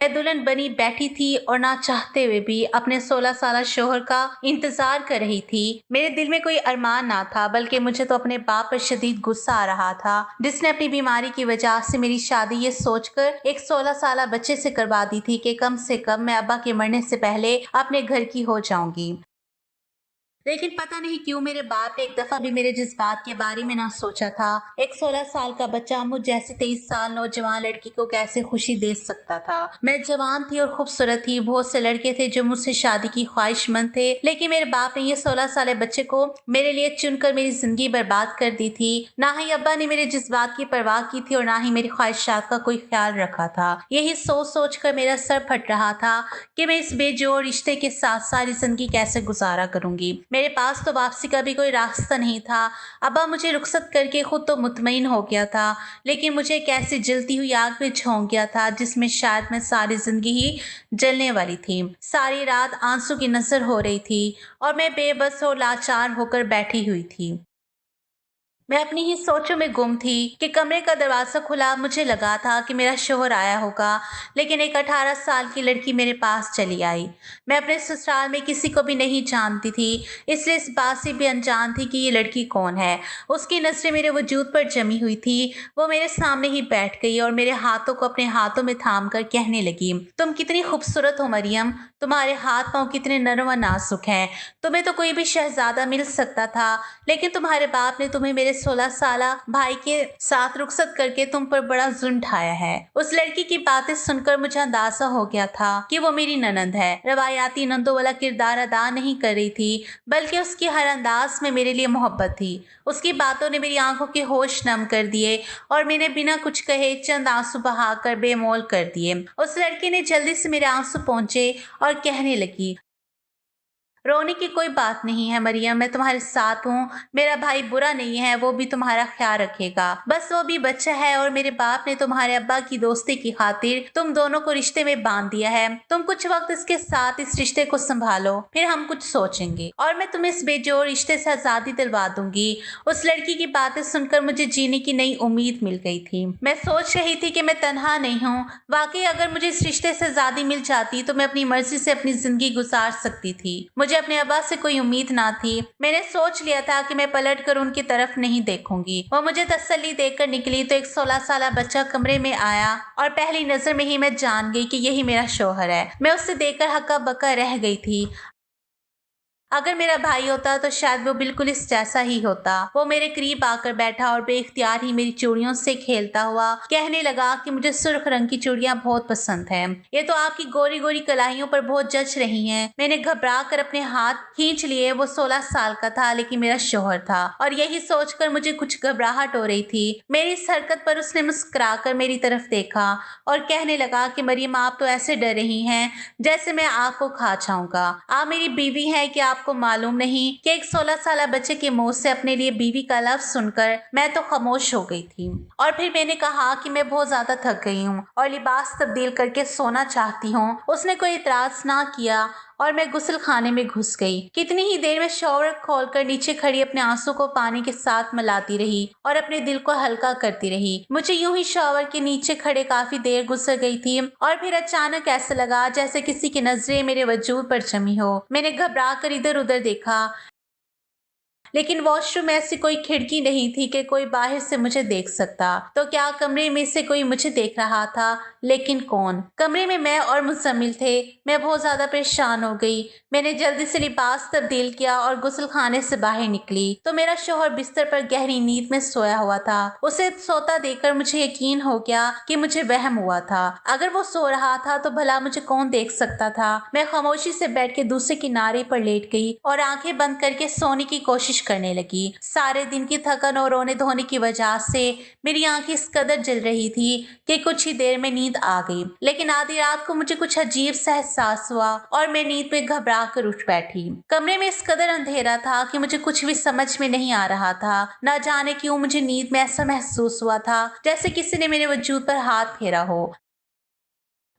मैं दुल्हन बनी बैठी थी और ना चाहते हुए भी अपने 16 साल शौहर का इंतजार कर रही थी। मेरे दिल में कोई अरमान ना था, बल्कि मुझे तो अपने बाप पर शदीद गुस्सा आ रहा था, जिसने अपनी बीमारी की वजह से मेरी शादी ये सोचकर एक 16 साल बच्चे से करवा दी थी कि कम से कम मैं अब्बा के मरने से पहले अपने घर की हो जाऊंगी। लेकिन पता नहीं क्यों मेरे बाप ने एक दफा भी मेरे जज्बात के बारे में ना सोचा था। एक 16 साल का बच्चा मुझ जैसी 23 साल नौजवान लड़की को कैसे खुशी दे सकता था। मैं जवान थी और खूबसूरत थी। बहुत से लड़के थे जो मुझसे शादी की ख्वाहिशमंद थे, लेकिन मेरे बाप ने ये 16 साल बच्चे को मेरे लिए चुनकर मेरी जिंदगी बर्बाद कर दी थी। ना ही अब्बा ने मेरे जज्बात की परवाह की थी और ना ही मेरी ख्वाहिशात का कोई ख्याल रखा था। यही सोच सोच कर मेरा सर फट रहा था कि मैं इस बेजोड़ रिश्ते के साथ सारी जिंदगी कैसे गुजारा करूंगी। मेरे पास तो वापसी का भी कोई रास्ता नहीं था। अब्बा मुझे रुखसत करके खुद तो मुतमईन हो गया था, लेकिन मुझे एक ऐसी जलती हुई आग में झोंक गया था जिसमें शायद मैं सारी जिंदगी ही जलने वाली थी। सारी रात आंसू की नजर हो रही थी और मैं बेबस और लाचार होकर बैठी हुई थी। मैं अपनी ही सोचों में गुम थी कि कमरे का दरवाजा खुला। मुझे लगा था कि मेरा शोहर आया होगा, लेकिन एक 18 साल की लड़की मेरे पास चली आई। मैं अपने ससुराल में किसी को भी नहीं जानती थी, इसलिए इस बात से भी अनजान थी कि ये लड़की कौन है। उसकी नजरें मेरे वजूद पर जमी हुई थी। वो मेरे सामने ही बैठ गई और मेरे हाथों को अपने हाथों में थाम कर कहने लगी, तुम कितनी खूबसूरत हो मरियम, तुम्हारे हाथ पांव कितने नरम व नाजुक हैं। तुम्हें तो कोई भी शहजादा मिल सकता था, लेकिन तुम्हारे बाप ने तुम्हें मेरे 16 साला भाई के साथ रुखसत करके तुम पर बड़ा जुल्म ढाया है। उस लड़की की बातें सुनकर मुझे अंदाजा हो गया था कि वो मेरी ननंद है। रवायाती नंदों वाला किरदार अदा नहीं कर रही थी, बल्कि उसकी हर अंदाज में मेरे लिए मोहब्बत थी। उसकी बातों ने मेरी आंखों के होश नम कर दिए और मैंने बिना कुछ कहे चंद आंसू बहाकर बेमोल कर दिए। उस लड़की ने जल्दी से मेरे आंसू पहुंचे और कहने लगी, रोने की कोई बात नहीं है मरियम, मैं तुम्हारे साथ हूँ। मेरा भाई बुरा नहीं है, वो भी तुम्हारा ख्याल रखेगा। बस वो भी बच्चा है और मेरे बाप ने तुम्हारे अब्बा की दोस्ती की खातिर तुम दोनों को रिश्ते में बांध दिया है। तुम कुछ वक्त इसके साथ इस रिश्ते को संभालो, फिर हम कुछ सोचेंगे और मैं तुम्हें इस बेजोड़ रिश्ते से आजादी दिलवा दूंगी। उस लड़की की बातें सुनकर मुझे जीने की नई उम्मीद मिल गई थी। मैं सोच रही थी कि मैं तन्हा नहीं हूँ। वाकई अगर मुझे इस रिश्ते से आजादी मिल जाती तो मैं अपनी मर्जी से अपनी जिंदगी गुजार सकती थी। मुझे अपने अब्बा से कोई उम्मीद ना थी। मैंने सोच लिया था कि मैं पलट कर उनकी तरफ नहीं देखूंगी। वो मुझे तसल्ली देकर निकली तो एक 16 साल बच्चा कमरे में आया और पहली नजर में ही मैं जान गई कि यही मेरा शौहर है। मैं उससे देखकर हक्का बक्का रह गई थी। अगर मेरा भाई होता तो शायद वो बिल्कुल इस जैसा ही होता। वो मेरे करीब आकर बैठा और बेख्तियार ही मेरी चूड़ियों से खेलता हुआ कहने लगा कि मुझे सुर्ख रंग की चूड़ियां बहुत पसंद हैं। ये तो आपकी गोरी गोरी कलाइयों पर बहुत जच रही हैं। मैंने घबरा कर अपने हाथ खींच लिए। वो 16 साल का था, लेकिन मेरा शौहर था, और यही सोचकर मुझे कुछ घबराहट हो रही थी। मेरी इस हरकत पर उसने मुस्कुरा कर मेरी तरफ देखा और कहने लगा कि मरियम, आप तो ऐसे डर रही हैं जैसे मैं आग को खा जाऊंगा। आप मेरी बीवी हैं कि आपको मालूम नहीं कि एक 16 साल बच्चे के मुंह से अपने लिए बीवी का लफ्ज सुनकर मैं तो खामोश हो गई थी। और फिर मैंने कहा कि मैं बहुत ज्यादा थक गई हूँ और लिबास तब्दील करके सोना चाहती हूँ। उसने कोई इतराज ना किया और मैं गुस्ल खाने में घुस गई। कितनी ही देर में शॉवर खोलकर नीचे खड़ी अपने आंसू को पानी के साथ मिलाती रही और अपने दिल को हल्का करती रही। मुझे यूं ही शॉवर के नीचे खड़े काफी देर गुजर गई थी और फिर अचानक ऐसा लगा जैसे किसी की नजरें मेरे वजूद पर जमी हो। मैंने घबरा कर इधर उधर देखा, लेकिन वॉशरूम में ऐसी कोई खिड़की नहीं थी कि कोई बाहर से मुझे देख सकता। तो क्या कमरे में से कोई मुझे देख रहा था? लेकिन कौन? कमरे में मैं और मुजम्मिल थे। मैं बहुत ज्यादा परेशान हो गई। मैंने जल्दी से लिबास तब्दील किया और गुस्ल खाने से बाहर निकली तो मेरा शौहर बिस्तर पर गहरी नींद में सोया हुआ था। उसे सोता देखकर मुझे यकीन हो गया कि मुझे वहम हुआ था। अगर वो सो रहा था तो भला मुझे कौन देख सकता था? मैं खामोशी से बैठ के दूसरे किनारे पर लेट गई और आंखें बंद करके सोने की कोशिश करने लगी। सारे दिन की थकन और रोने धोने की वजह से मेरी आंखें इस कदर जल रही थी कि कुछ ही देर में नींद आ गई। लेकिन आधी रात को मुझे कुछ अजीब सा एहसास हुआ और मैं नींद में घबरा कर उठ बैठी। कमरे में इस कदर अंधेरा था कि मुझे कुछ भी समझ में नहीं आ रहा था। न जाने क्यों मुझे नींद में ऐसा महसूस हुआ था जैसे किसी ने मेरे वजूद पर हाथ फेरा हो।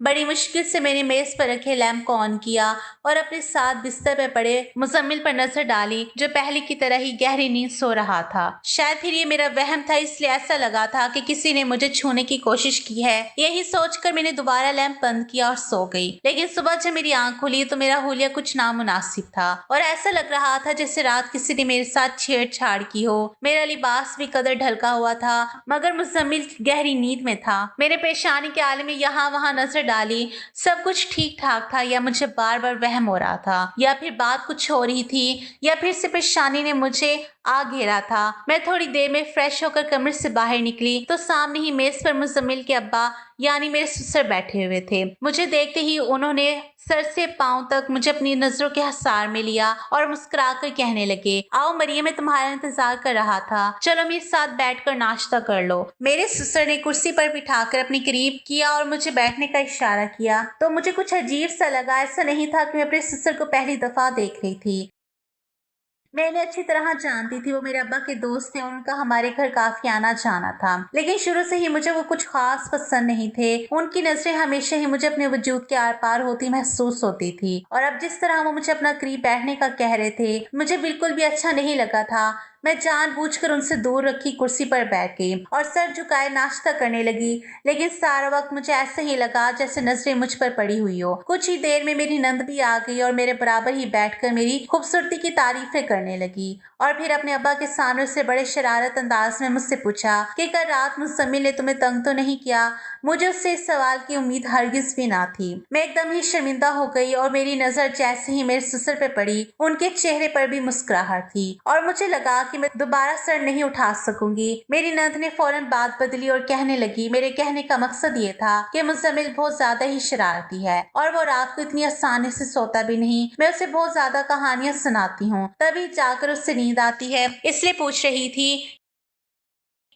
बड़ी मुश्किल से मैंने मेज पर रखे लैंप को ऑन किया और अपने साथ बिस्तर पर पड़े मुजम्मिल पर नजर डाली, जो पहले की तरह ही गहरी नींद सो रहा था। शायद फिर ये मेरा वहम था, इसलिए ऐसा लगा था कि किसी ने मुझे छूने की कोशिश की है। यही सोचकर मैंने दोबारा लैंप बंद किया और सो गई। लेकिन सुबह जब मेरी आंख खुली तो मेरा हुलिया कुछ नामुनासिब था और ऐसा लग रहा था जैसे रात किसी ने मेरे साथ छेड़छाड़ की हो। मेरा लिबास भी कदर ढलका हुआ था, मगर मुजम्मिल गहरी नींद में था। मेरे पेशानी के आले में यहाँ वहाँ नजर डाली, सब कुछ ठीक ठाक था, या मुझे बार बार वहम हो रहा था, या फिर बात कुछ हो रही थी, या फिर से पेशानी ने मुझे आ घेरा था। मैं थोड़ी देर में फ्रेश होकर कमरे से बाहर निकली तो सामने ही मेज पर मुजम्मिल के अब्बा यानी मेरे ससुर बैठे हुए थे। मुझे देखते ही उन्होंने सर से पांव तक मुझे अपनी नजरों के हसार में लिया और मुस्कुराकर कहने लगे, आओ मरियम, मैं तुम्हारा इंतजार कर रहा था, चलो मेरे साथ बैठकर नाश्ता कर लो। मेरे ससुर ने कुर्सी पर बिठाकर अपने करीब किया और मुझे बैठने का इशारा किया तो मुझे कुछ अजीब सा लगा। ऐसा नहीं था कि मैं अपने ससुर को पहली दफा देख रही थी। मैं इन्हें अच्छी तरह जानती थी, वो मेरे अब्बा के दोस्त थे और उनका हमारे घर काफी आना जाना था। लेकिन शुरू से ही मुझे वो कुछ खास पसंद नहीं थे। उनकी नजरें हमेशा ही मुझे अपने वजूद के आर पार होती महसूस होती थी, और अब जिस तरह वो मुझे अपना करीब बैठने का कह रहे थे, मुझे बिल्कुल भी अच्छा नहीं लगा था। मैं जानबूझकर उनसे दूर रखी कुर्सी पर बैठ गई और सर झुकाए नाश्ता करने लगी। लेकिन सारा वक्त मुझे ऐसे ही लगा जैसे नजरें मुझ पर पड़ी हुई हो। कुछ ही देर में मेरी नंद भी आ गई और मेरे बराबर ही बैठकर मेरी खूबसूरती की तारीफें करने लगी, और फिर अपने अब्बा के सामने से बड़े शरारत अंदाज में मुझसे पूछा कि कल रात मुज़म्मिल ने तुम्हें तंग तो नहीं किया। मुझे उससे इस सवाल की उम्मीद हरगिज भी ना थी। मैं एकदम ही शर्मिंदा हो गई और मेरी नजर जैसे ही मेरे ससुर पे पड़ी, उनके चेहरे पर भी मुस्कुराहट थी और मुझे लगा कि मैं दोबारा सर नहीं उठा सकूंगी। मेरी नंद ने फौरन बात बदली और कहने लगी, मेरे कहने का मकसद ये था कि मुज़म्मिल बहुत ज्यादा ही शरारती है और वो रात को इतनी आसानी से सोता भी नहीं। मैं उसे बहुत ज्यादा कहानियां सुनाती हूँ, तभी जाकर उससे नींद आती है, इसलिए पूछ रही थी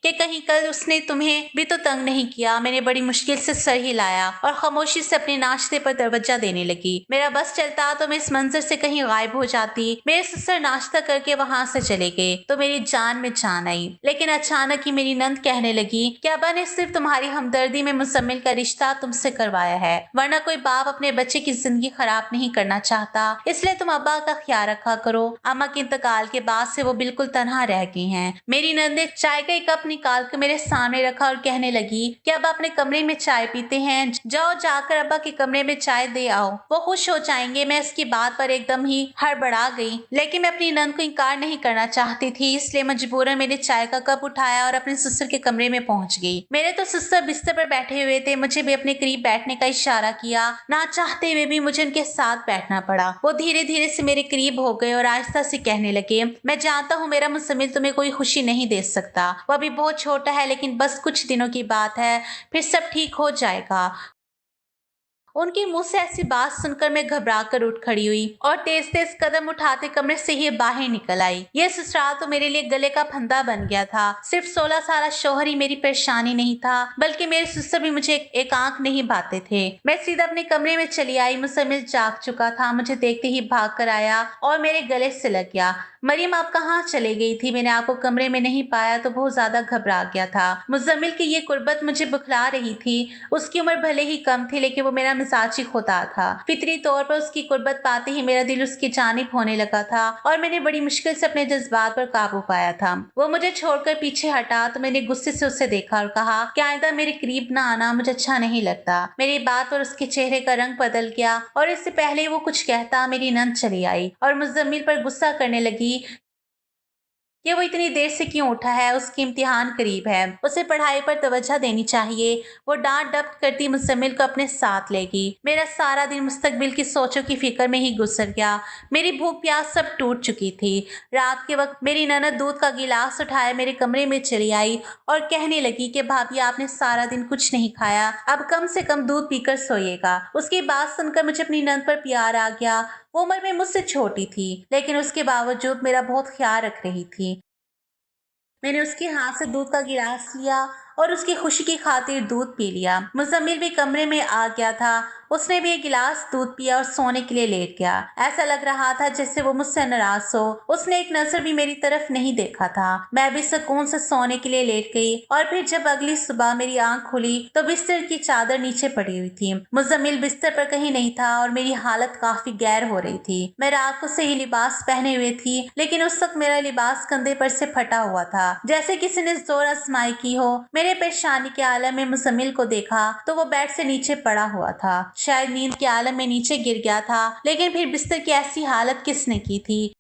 कि कहीं कल उसने तुम्हें भी तो तंग नहीं किया। मैंने बड़ी मुश्किल से सर हिलाया और खामोशी से अपने नाश्ते पर तवज्जो देने लगी। मेरा बस चलता तो मैं इस मंजर से कहीं गायब हो जाती। मेरे ससुर नाश्ता करके वहां से चले गए तो मेरी जान में जान आई। लेकिन अचानक ही मेरी नंद कहने लगी कि अब्बा ने सिर्फ तुम्हारी हमदर्दी में मुज़म्मिल का रिश्ता तुमसे करवाया है, वरना कोई बाप अपने बच्चे की जिंदगी खराब नहीं करना चाहता, इसलिए तुम अब्बा का ख्याल रखा करो। अम्मा के इंतकाल के बाद से वो बिल्कुल तनहा रह गई हैं। मेरी नंद ने चाय का एक कप निकाल कर मेरे सामने रखा और कहने लगी कि अब्बा अपने कमरे में चाय पीते हैं, जाओ जाकर अब्बा के कमरे में चाय दे आओ, वो खुश हो जाएंगे। मैं इसकी बात पर एकदम ही हड़बड़ा गई, लेकिन मैं अपनी नंद को इनकार नहीं करना चाहती थी, इसलिए मजबूरन मैंने चाय का कप उठाया और अपने ससुर के कमरे में पहुंच गई। मेरे तो ससुर बिस्तर पर बैठे हुए थे, मुझे भी अपने करीब बैठने का इशारा किया। ना चाहते हुए भी मुझे उनके साथ बैठना पड़ा। वो धीरे धीरे से मेरे करीब हो गए और आहिस्ता से कहने लगे, मैं जानता हूँ मेरा मुज़म्मिल तुम्हें कोई खुशी नहीं दे सकता, वो अभी बहुत छोटा है, लेकिन बस कुछ दिनों की बात है, फिर सब ठीक हो जाएगा। उनके मुंह से ऐसी बात सुनकर मैं घबरा कर उठ खड़ी हुई और तेज तेज कदम उठाते कमरे से ही बाहर निकल आई। ये ससुराल तो मेरे लिए गले का फंदा बन गया था। सिर्फ 16 साल शौहर ही मेरी परेशानी नहीं था, बल्कि मेरे ससुर भी मुझे एक आंख नहीं बाते थे। मैं सीधा अपने कमरे में चली आई। मुज़म्मिल जाग चुका था, मुझे देखते ही भाग कर आया और मेरे गले से लग गया। मरियम, आप कहाँ चले गई थी? मैंने आपको कमरे में नहीं पाया तो बहुत ज्यादा घबरा गया था। मुज़म्मिल की ये कुर्बत मुझे बुखला रही थी। उसकी उम्र भले ही कम थी, लेकिन वो मेरा मिजाजी खुदा था। फितरी तौर पर उसकी कुर्बत पाते ही मेरा दिल उसकी जानिब होने लगा था और मैंने बड़ी मुश्किल से अपने जज्बात पर काबू पाया था। वो मुझे छोड़कर पीछे हटा तो मैंने गुस्से से उसे देखा और कहा कि आइंदा मेरे करीब ना आना, मुझे अच्छा नहीं लगता। मेरी बात और उसके चेहरे का रंग बदल गया और इससे पहले वो कुछ कहता मेरी नंद चली आई और मुज़म्मिल पर गुस्सा करने लगी कि वो इतनी देर से क्यों उठा है, उसकी इम्तिहान करीब है, उसे पढ़ाई पर तवज्जो देनी चाहिए। वो डांट डपट करती मुज़म्मिल को अपने साथ लेगी। मेरा सारा दिन मुस्तकबिल की सोचों की फिक्र में ही गुजर गया। मेरी भूख प्यास सब टूट चुकी थी। रात के वक्त मेरी ननद दूध का गिलास उठाए मेरे कमरे में चली आई और कहने लगी कि भाभी, आपने सारा दिन कुछ नहीं खाया, अब कम से कम दूध पीकर सोइएगा। उसकी बात सुनकर मुझे अपनी ननद पर प्यार आ गया। वो उम्र में मुझसे छोटी थी, लेकिन उसके बावजूद मेरा बहुत ख्याल रख रही थी। मैंने उसके हाथ से दूध का गिलास लिया और उसकी खुशी की खातिर दूध पी लिया। मुज़म्मिल भी कमरे में आ गया था उसने भी एक गिलास दूध पिया और सोने के लिए लेट गया। ऐसा लग रहा था जैसे वो मुझसे नाराज हो। उसने एक नजर भी मेरी तरफ नहीं देखा था। मैं भी सुकून से सोने के लिए लेट गई और फिर जब अगली सुबह मेरी आंख खुली तो बिस्तर की चादर नीचे पड़ी हुई थी। मुजम्मिल बिस्तर पर कहीं नहीं था और मेरी हालत काफी गैर हो रही थी। मैं रात को से ही लिबास पहने हुए थी, लेकिन उस वक्त मेरा लिबास कंधे पर से फटा हुआ था, जैसे किसी ने जोर आजमाई की हो। मेरे परेशानी के आलम में मुजम्मिल को देखा तो वो बेड से नीचे पड़ा हुआ था। शायद नींद के आलम में नीचे गिर गया था, लेकिन फिर बिस्तर की ऐसी हालत किसने की थी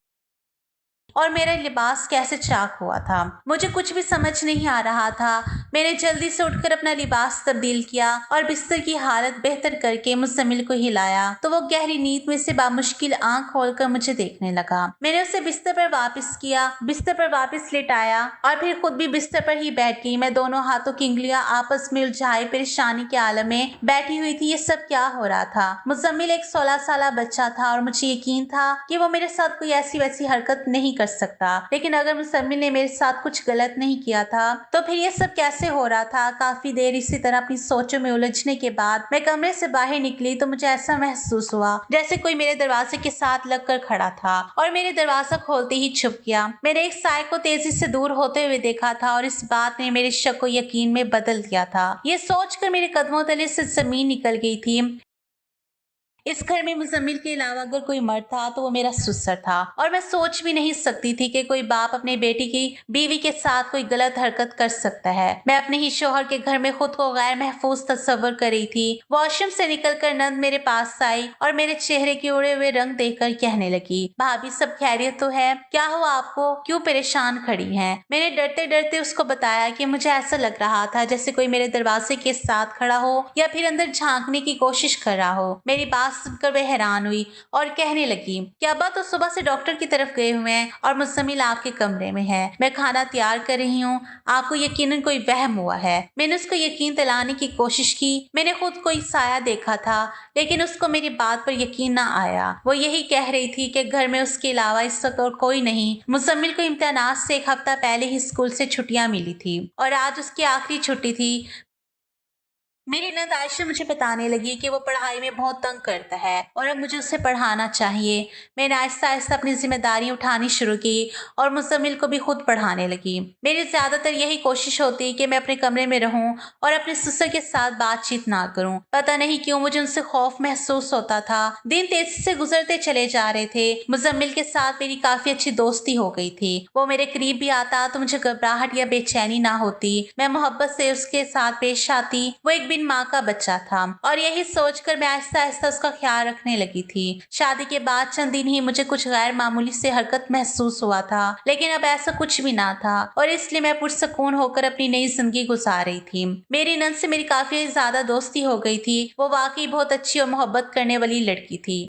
और मेरा लिबास कैसे चाक हुआ था, मुझे कुछ भी समझ नहीं आ रहा था। मैंने जल्दी से उठकर अपना लिबास तब्दील किया और बिस्तर की हालत बेहतर करके मुजम्मिल को हिलाया तो वो गहरी नींद में से बामुश्किल आंख खोलकर मुझे देखने लगा। मैंने उसे बिस्तर पर वापस लिटाया और फिर खुद भी बिस्तर पर ही बैठ गई। मैं दोनों हाथों की उंगलियां आपस में उलझाए परेशानी के आलम में बैठी हुई थी। ये सब क्या हो रहा था? मुजम्मिल एक 16 साल बच्चा था और मुझे यकीन था कि वो मेरे साथ कोई ऐसी वैसी हरकत नहीं कर सकता, लेकिन अगर मुजम्मिल ने मेरे साथ कुछ गलत नहीं किया था तो फिर ये सब कैसे हो रहा था? काफी देर इसी तरह अपनी सोचों में उलझने के बाद मैं कमरे से बाहर निकली तो मुझे ऐसा महसूस हुआ जैसे कोई मेरे दरवाजे के साथ लगकर खड़ा था और मेरे दरवाजा खोलते ही छुप गया। मैंने एक साय को तेजी से दूर होते हुए देखा था और इस बात ने मेरे शक को यकीन में बदल दिया था। ये सोचकर मेरे कदमों तले से जमीन निकल गई थी। इस घर में मुजम्मिल के अलावा अगर कोई मर्द था तो वो मेरा ससुर था और मैं सोच भी नहीं सकती थी कि कोई बाप अपने बेटी की बीवी के साथ कोई गलत हरकत कर सकता है। मैं अपने ही शोहर के घर में खुद को गैर महफूज तस्वर कर रही थी। वॉशरूम से निकलकर नंद मेरे पास आई और मेरे चेहरे के उड़े हुए रंग देखकर कहने लगी, भाभी सब खैरियत तो है? क्या हुआ आपको? क्यों परेशान खड़ी हैं? मैंने डरते डरते उसको बताया कि मुझे ऐसा लग रहा था जैसे कोई मेरे दरवाजे के साथ खड़ा हो या फिर अंदर झांकने की कोशिश कर रहा हो। मेरी बात सुनकर वह हैरान हुई और कहने लगी, क्या अब्बा तो सुबह से डॉक्टर की तरफ गए हुए हैं और मुजम्मिल आपके कमरे में है। मैं खाना तैयार कर रही हूँ। आपको यकीनन कोई वहम हुआ है। मैंने उसको यकीन दिलाने की कोशिश की। मैंने खुद कोई साया देखा था, लेकिन उसको मेरी बात पर यकीन ना आया। वो यही कह रही थी कि घर में उसके अलावा इस वक्त और कोई नहीं। मुजम्मिल को इम्तिहानात से एक हफ्ता पहले ही स्कूल से छुट्टियां मिली थी और आज उसकी आखिरी छुट्टी थी। मेरी नंद आयशा मुझे बताने लगी कि वो पढ़ाई में बहुत तंग करता है और अब मुझे उसे पढ़ाना चाहिए। मैंने आहिस्ता आहिस्ता अपनी जिम्मेदारी उठानी शुरू की और मुजम्मिल को भी खुद पढ़ाने लगी। मेरी ज्यादातर यही कोशिश होती है कि मैं अपने कमरे में रहूं और अपने ससुर के साथ बातचीत ना करूं। पता नहीं क्यों मुझे उनसे खौफ महसूस होता था। दिन तेजी से गुजरते चले जा रहे थे। मुजम्मिल के साथ मेरी काफी अच्छी दोस्ती हो गई थी। वो मेरे करीब भी आता तो मुझे घबराहट या बेचैनी ना होती। मैं मोहब्बत से उसके साथ पेश आती। वो एक माँ का बच्चा था और यही सोचकर मैं आहिस्ता आहिस्ता उसका ख्याल रखने लगी थी। शादी के बाद चंद दिन ही मुझे कुछ गैर मामूली से हरकत महसूस हुआ था, लेकिन अब ऐसा कुछ भी ना था और इसलिए मैं पुरसकून होकर अपनी नई जिंदगी गुजार रही थी। मेरी नंद से मेरी काफी ज्यादा दोस्ती हो गई थी। वो वाकई बहुत अच्छी और मोहब्बत करने वाली लड़की थी।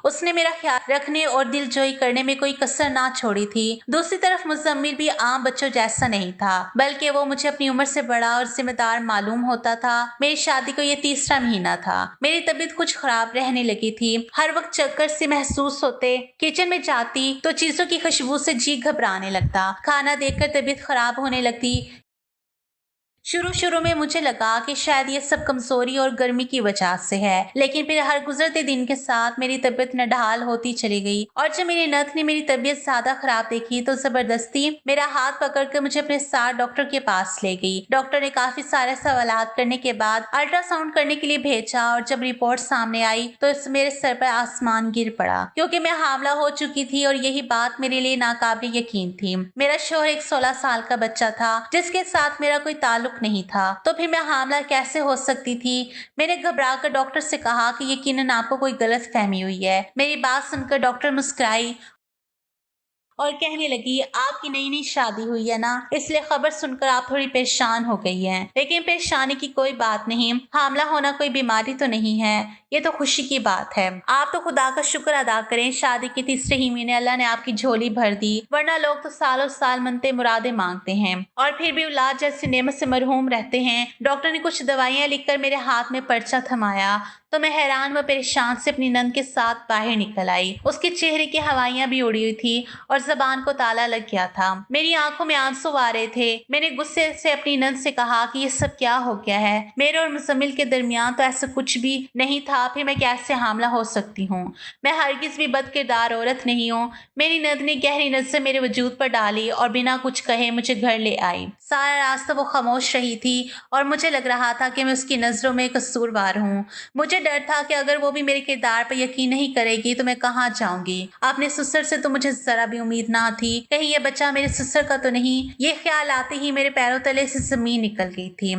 उसने मेरा ख्याल रखने और दिलजोई करने में कोई कसर ना छोड़ी थी। दूसरी तरफ मुजम्मिल भी आम बच्चों जैसा नहीं था, बल्कि वो मुझे अपनी उम्र से बड़ा और जिम्मेदार मालूम होता था। मेरी शादी को ये तीसरा महीना था। मेरी तबीयत कुछ खराब रहने लगी थी। हर वक्त चक्कर से महसूस होते। किचन में जाती तो चीजों की खुशबू से जी घबराने लगता। खाना देखकर तबीयत खराब होने लगती। शुरू शुरू में मुझे लगा कि शायद ये सब कमजोरी और गर्मी की वजह से है, लेकिन फिर हर गुजरते दिन के साथ मेरी तबीयत नढाल होती चली गई और जब मेरी नथ ने मेरी तबीयत ज्यादा खराब देखी तो जबरदस्ती मेरा हाथ पकड़कर मुझे अपने साथ डॉक्टर के पास ले गई। डॉक्टर ने काफी सारे सवालात करने के बाद अल्ट्रासाउंड करने के लिए भेजा और जब रिपोर्ट सामने आई तो मेरे सर पर आसमान गिर पड़ा, क्योंकि मैं हामला हो चुकी थी और यही बात मेरे लिए नाकाबिल यकीन थी। मेरा शोहर एक 16 साल का बच्चा था जिसके साथ मेरा कोई ताल्लुक नहीं था, तो फिर मैं हामला कैसे हो सकती थी? मैंने घबरा कर डॉक्टर से कहा कि यकीनन आपको कोई गलत फहमी हुई है। मेरी बात सुनकर डॉक्टर मुस्कुराई और कहने लगी, आपकी नई नई शादी हुई है ना, इसलिए खबर सुनकर आप थोड़ी परेशान हो गई हैं। लेकिन परेशानी की कोई बात नहीं। हामला होना कोई बीमारी तो नहीं है। ये तो खुशी की बात है। आप तो खुदा का शुक्र अदा करें, शादी के तीसरे ही महीने अल्लाह ने आपकी झोली भर दी, वरना लोग तो सालों साल मनते मुरादे मांगते हैं और फिर भी औलाद जैसी नेमत से मरहूम रहते हैं। डॉक्टर ने कुछ दवाइयां लिखकर मेरे हाथ में पर्चा थमाया तो मैं हैरान व परेशान से अपनी नंद के साथ बाहर निकल आई। उसके चेहरे की हवाइयां भी उड़ी हुई थी और जबान को ताला लग गया था। मेरी आंखों में आंसू आ रहे थे। मैंने गुस्से से अपनी नंद से कहा कि ये सब क्या हो गया है, मेरे और मुजम्मिल के दरमियान तो ऐसा कुछ भी नहीं था, फिर मैं कैसे हामला हो सकती हूँ? मैं हरगिज भी बदकिरदार औरत नहीं हूँ। मेरी नंद ने गहरी नजर मेरे वजूद पर डाली और बिना कुछ कहे मुझे घर ले आई। सारा रास्ता वो खामोश रही थी और मुझे लग रहा था कि मैं उसकी नजरों में कसूरवार हूँ। मुझे डर था कि अगर वो भी मेरे किरदार पर यकीन नहीं करेगी तो मैं कहाँ जाऊंगी। अपने ससुर से तो मुझे जरा भी उम्मीद ना थी, कहीं ये बच्चा मेरे ससुर का तो नहीं। ये ख्याल आते ही मेरे पैरों तले से जमीन निकल गई थी।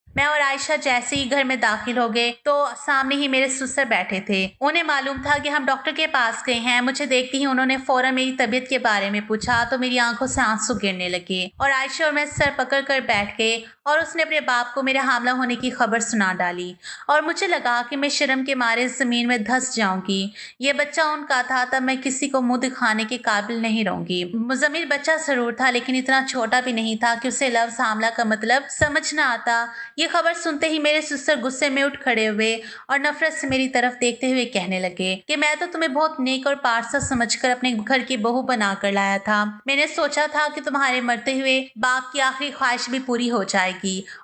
मैं और आयशा जैसे ही घर में दाखिल हो गए तो सामने ही मेरे ससुर बैठे थे। उन्हें मालूम था कि हम डॉक्टर के पास गए हैं। मुझे देखते ही उन्होंने फौरन मेरी तबीयत के बारे में पूछा तो मेरी आंखों से आंसू गिरने लगे और आयशा और मैं सर पकड़ कर बैठ गए और उसने अपने बाप को मेरे हामला होने की खबर सुना डाली और मुझे लगा कि मैं शर्म के मारे जमीन में धंस जाऊंगी। ये बच्चा उनका था, तब मैं किसी को मुंह दिखाने के काबिल नहीं रहूंगी। मुजम्मिल बच्चा जरूर था लेकिन इतना छोटा भी नहीं था कि उसे लफ्ज हामला का मतलब समझ न आता। ये खबर सुनते ही मेरे ससुर गुस्से में उठ खड़े हुए और नफरत से मेरी तरफ देखते हुए कहने लगे कि मैं तो तुम्हें बहुत नेक और पारसा समझकर अपने घर की बहू बनाकर लाया था। मैंने सोचा था कि तुम्हारे मरते हुए बाप की आखिरी ख्वाहिश भी पूरी हो जाएगी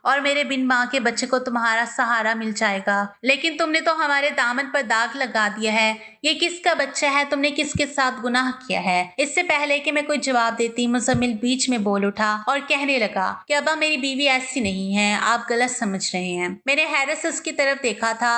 और मेरे बिन माँ के बच्चे को तुम्हारा सहारा मिल जाएगा, लेकिन तुमने तो हमारे दामन पर दाग लगा दिया है। ये किसका बच्चा है? तुमने किसके साथ गुनाह किया है? इससे पहले कि मैं कोई जवाब देती, मुजम्मिल बीच में बोल उठा और कहने लगा कि अब्बा, मेरी बीवी ऐसी नहीं है, आप गलत समझ रहे हैं। मैंने हैरत से उसकी तरफ देखा था।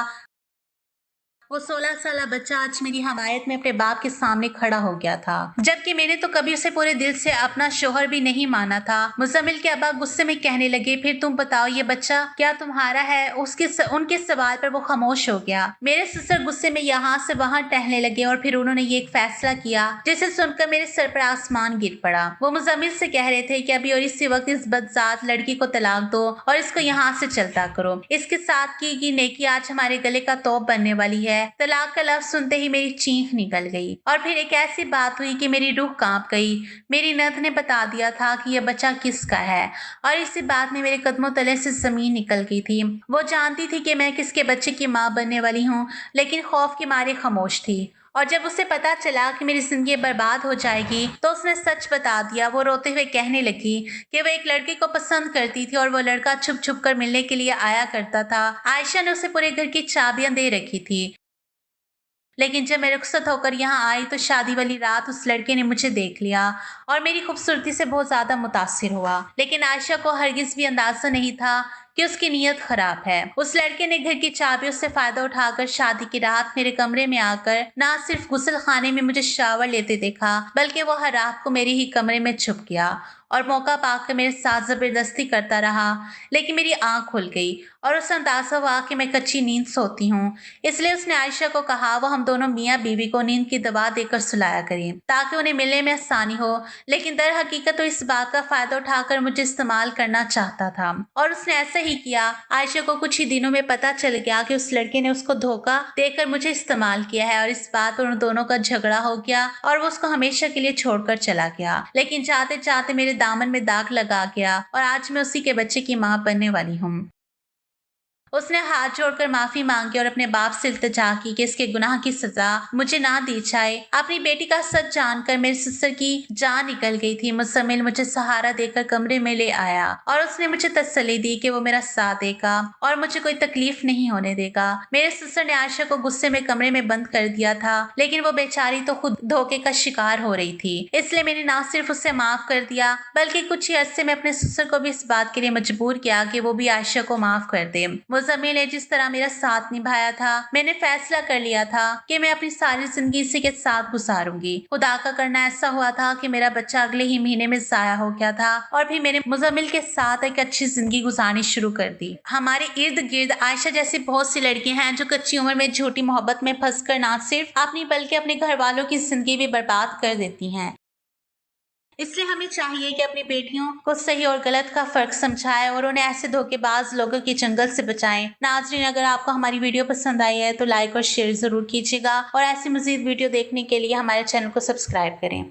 वो 16 साल बच्चा आज मेरी हमायत में अपने बाप के सामने खड़ा हो गया था, जबकि मैंने तो कभी उसे पूरे दिल से अपना शोहर भी नहीं माना था। मुजम्मिल के अब्बा गुस्से में कहने लगे, फिर तुम बताओ, ये बच्चा क्या तुम्हारा है? उनके सवाल पर वो खामोश हो गया। मेरे ससुर गुस्से में यहाँ से वहाँ टहलने लगे और फिर उन्होंने ये एक फैसला किया जिसे सुनकर मेरे सर पर आसमान गिर पड़ा। वो मुजम्मिल से कह रहे थे कि अभी और इसी वक्त इस बदजात लड़की को तलाक दो और इसको यहाँ से चलता करो। इसके साथ की नेकी आज हमारे गले का तोप बनने वाली है। तलाक का लफ्ज सुनते ही मेरी चीख निकल गई और फिर एक ऐसी बात हुई कि मेरी रूह कांप गई। मेरी नंद ने बता दिया था कि यह बच्चा किसका है और इसी बात में मेरे कदमों तले से जमीन निकल गई थी। वो जानती थी कि मैं किसके बच्चे की माँ बनने वाली हूँ, लेकिन खौफ के मारे खामोश थी। और जब उसे पता चला कि मेरी जिंदगी बर्बाद हो जाएगी तो उसने सच बता दिया। वो रोते हुए कहने लगी कि वो एक लड़के को पसंद करती थी और वो लड़का छुप छुप कर मिलने के लिए आया करता था। आयशा ने उसे पूरे घर की चाबियां दे रखी थी, लेकिन जब मैं रुखसत होकर यहाँ आई तो शादी वाली रात उस लड़के ने मुझे देख लिया और मेरी खूबसूरती से बहुत ज्यादा मुतासिर हुआ। लेकिन आयशा को हरगिज भी अंदाजा नहीं था कि उसकी नीयत खराब है। उस लड़के ने घर की चाबियों से फायदा उठाकर शादी की रात मेरे कमरे में आकर न सिर्फ गुस्ल खाने में मुझे शावर लेते देखा, बल्कि वो हर रात को मेरे ही कमरे में छुप गया और मौका पाकर मेरे साथ जबरदस्ती करता रहा। लेकिन मेरी आंख खुल गई और उसे अंदाजा हुआ कि मैं कच्ची नींद सोती हूँ। इसलिए उसने आयशा को कहा वो हम दोनों मियाँ बीवी को नींद की दवा देकर सुलाया करें ताकि उन्हें मिलने में आसानी हो। लेकिन दर हकीकत तो इस बात का फायदा उठाकर मुझे इस्तेमाल करना चाहता था और उसने ऐसा ही किया। आयशा को कुछ ही दिनों में पता चल गया कि उस लड़के ने उसको धोखा देकर मुझे इस्तेमाल किया है और इस बात पर उन दोनों का झगड़ा हो गया और वो उसको हमेशा के लिए छोड़कर चला गया। लेकिन जाते जाते मेरे दामन में दाग लगा गया और आज मैं उसी के बच्चे की माँ बनने वाली हूँ। उसने हाथ जोड़कर माफी मांगी और अपने बाप से इल्तिजा की कि इसके गुनाह की सजा मुझे ना दी जाए। अपनी बेटी का सच जानकर मेरे ससुर की जान निकल गई थी। मुजम्मिल मुझे सहारा देकर कमरे में ले आया और उसने मुझे तसल्ली दी कि वो मेरा साथ देगा और मुझे कोई तकलीफ नहीं होने देगा। मेरे ससुर ने आयशा को गुस्से में कमरे में बंद कर दिया था, लेकिन वो बेचारी तो खुद धोखे का शिकार हो रही थी। इसलिए मैंने ना सिर्फ उसे माफ कर दिया बल्कि कुछ ही अरसे में अपने ससुर को भी इस बात के लिए मजबूर किया कि वो भी आयशा को माफ कर दे। मुजम्मिल ने जिस तरह मेरा साथ निभाया था, मैंने फैसला कर लिया था कि मैं अपनी सारी जिंदगी इसी के साथ गुजारूंगी। खुदा का करना ऐसा हुआ था कि मेरा बच्चा अगले ही महीने में जाया हो गया था और फिर मैंने मुजम्मिल के साथ एक अच्छी जिंदगी गुजारनी शुरू कर दी। हमारे इर्द गिर्द आयशा जैसी बहुत सी लड़कियां हैं जो कच्ची उम्र में झूठी मोहब्बत में फंसकर ना सिर्फ अपनी बल्कि अपने घर वालों की जिंदगी भी बर्बाद कर देती हैं। اس لیے ہمیں چاہیے کہ اپنی بیٹیوں کو صحیح اور غلط کا فرق سمجھائیں اور انہیں ایسے دھوکے باز لوگوں کے چنگل سے بچائیں۔ ناظرین، اگر آپ کو ہماری ویڈیو پسند آئی ہے تو لائک اور شیئر ضرور کیجیے گا اور ایسی مزید ویڈیو دیکھنے کے لیے ہمارے چینل کو سبسکرائب کریں۔